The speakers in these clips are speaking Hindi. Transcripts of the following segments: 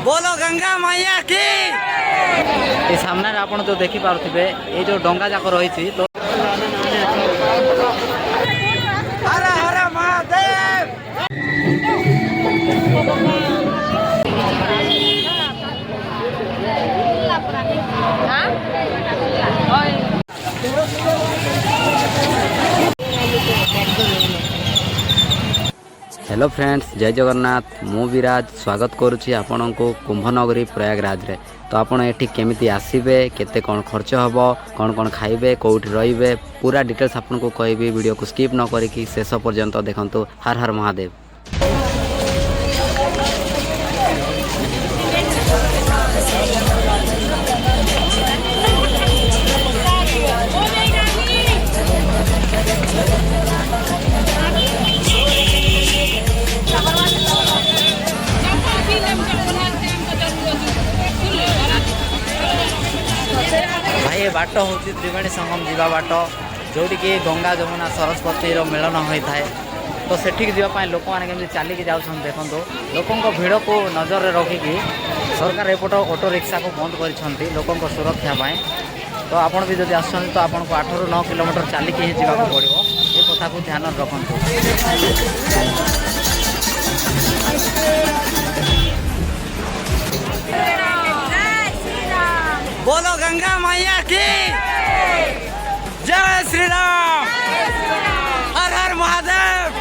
बोलो गंगा मैया की। ये सामने आपण जो देखि पारुथिबे ये जो डंगा जाक रही तो हर हर महादेव। हेलो फ्रेंड्स, जय जगन्नाथ। मु विराज स्वागत करुच्ची आपण को कुंभनगरी प्रयागराज रे। तो आपण एठी केमिति आसीबे, केते कोन खर्च हबो, कोन कोन खाइबे, कोउठी रहिबे, पूरा डिटेल्स आपण को कहबी। वीडियो को स्किप न करिकि शेष पर्यंत देखंतु। हर हर महादेव। भाई ये बाट हूँ त्रिवेणी संगम जीवा बाट जोटी कि गंगा जमुना सरस्वती मिलन होता है। तो सेठिक जावाई लोक मैंने चलिकी जाऊँ देखो लोकों भीड़ को नजर में रखिकी सरकार एपट ऑटो रिक्शा को बंद कर लोकों सुरक्षा पाए। तो आपड़ भी जब आस तो आपको 8 ରୁ 9 किलोमीटर चलिकी ही जावाक पड़ो। ये कथा को ध्यान रखु। बोलो गंगा मैया की जय श्री राम। हर हर महादेव।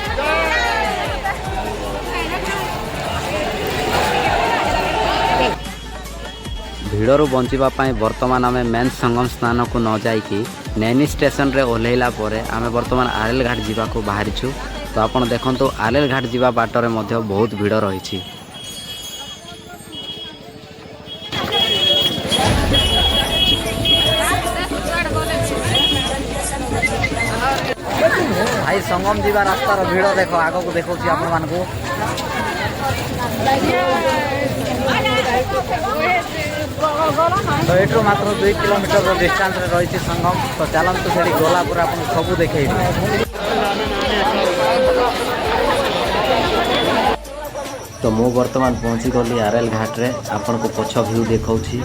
भिड़ू बचापी बर्तमान आम मेन संगम स्नान को न जाइकी नैनी स्टेशन रे ओह्लैला आम बर्तमान आरेल घाट जावाक बाहरीछु। तो आप देखो आरेल घाट जावा बाटर बहुत भिड़ रही। भाई संगम जीवा रास्तार भिड़ देख आग को देखा आपण मानू। तो ये मात्र 2 किलोमीटर डिस्टेंस रही संगम। तो चलतु से गला पर आप सब देखे। तो मु बर्तमान पहुँची गली आरेल घाट रे। आपन को पछ व्यू देखौछि।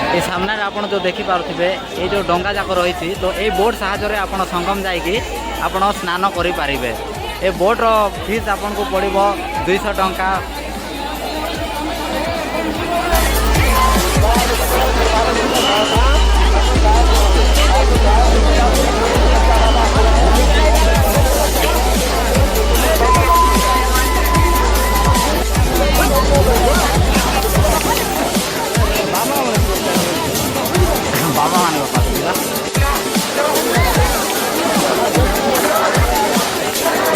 ये सामने आपण जो देखि पारुथिबे ये जो डंगा जाक रही तो ये बोट साहाय्य रे आपण संगम जाइकी आपण स्नान करि पारिबे। ये बोट रो फीस आपण को पड़िबो 200 टंका। बाबा मान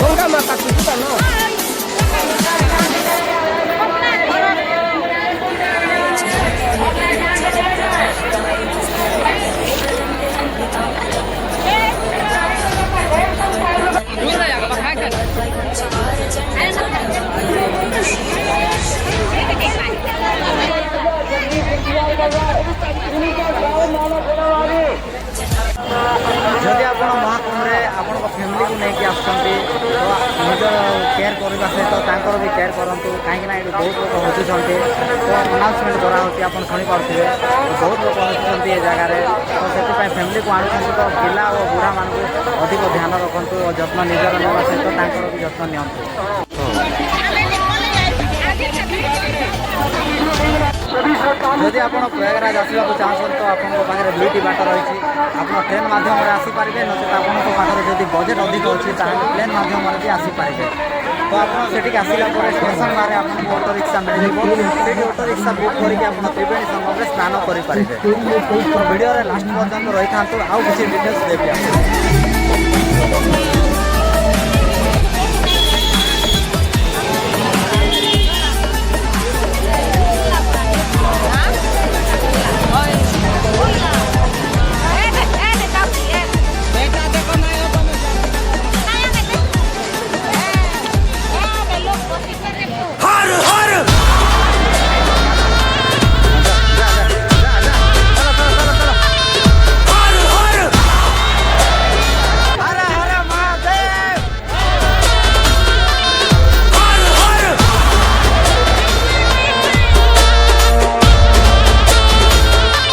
गंगा माता जदि आप महाकुंभे आपण फैमिली को लेकिन आसुँच तो निज केयर करने सहित भी केयर करूँ कहीं ये बहुत लोग हजुँच। तो अनाउंसमेंट कराई आप शुणिपे बहुत लोग हजुँच ये जगार। तो से फैमिली को आणुं तो पिला और बुढ़ा मान अधिक ध्यान रखु और जत्न निजर ना सहित भी जत्न नि। जदि आप प्रयागराज आसवा चाहते तो आपे 2टी बाट रही। आप ट्रेन माध्यम आसीपारे नचेत आपको जब बजेट अधिक अच्छी प्लेन माध्यम भी आसीपारे। तो आपठी आसला स्टेशन बारे आपको ऑटो रिक्शा मिल जाए। ऑटो रिक्शा बुक करके आप त्रिवेणी संगम में स्नान करेंगे। तो वीडियो लास्ट पर्यटन रही था। आउ किसी डिटेल्स देवी।